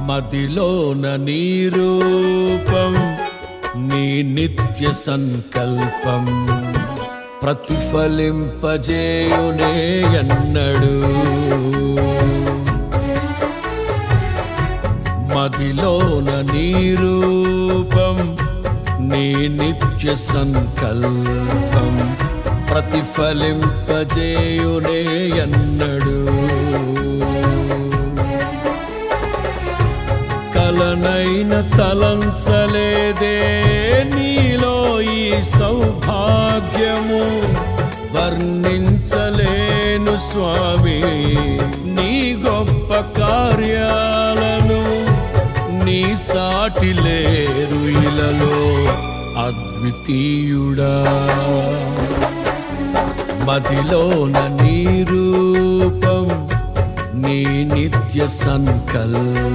మదిలోన నీ రూపం నీ నిత్య సంకల్పం ప్రతిఫలింపజేయునే ఎన్నడు మదిలోన నీ రూపం నీ నిత్య సంకల్పం ప్రతిఫలింపజేయునే ఎన్నడు కలనైన తలంచలేదే నీలో ఈ సౌభాగ్యము వర్ణించలేను స్వామి నీ గొప్ప కార్యాలను నీ సాటి లేరు ఇలలో అద్వితీయుడా మదిలోన నీ రూపం నీ నిత్య సంకల్పం